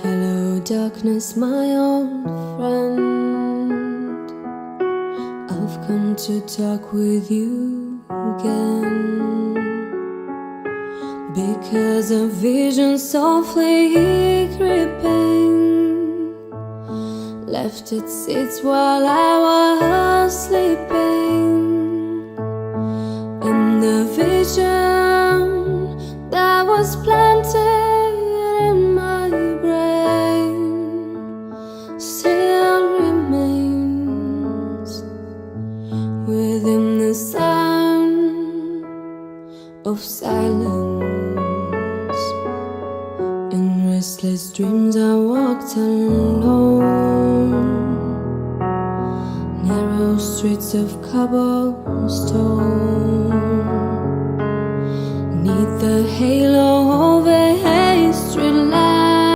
Hello, darkness, my old friend. I've come to talk with you again, because a vision softly creeping left its seeds while I was sleeping. And the vision that was planted in my brain still remains within the sound of silence. In restless dreams I walked alone, narrow streets of cobblestone, 'neath the halo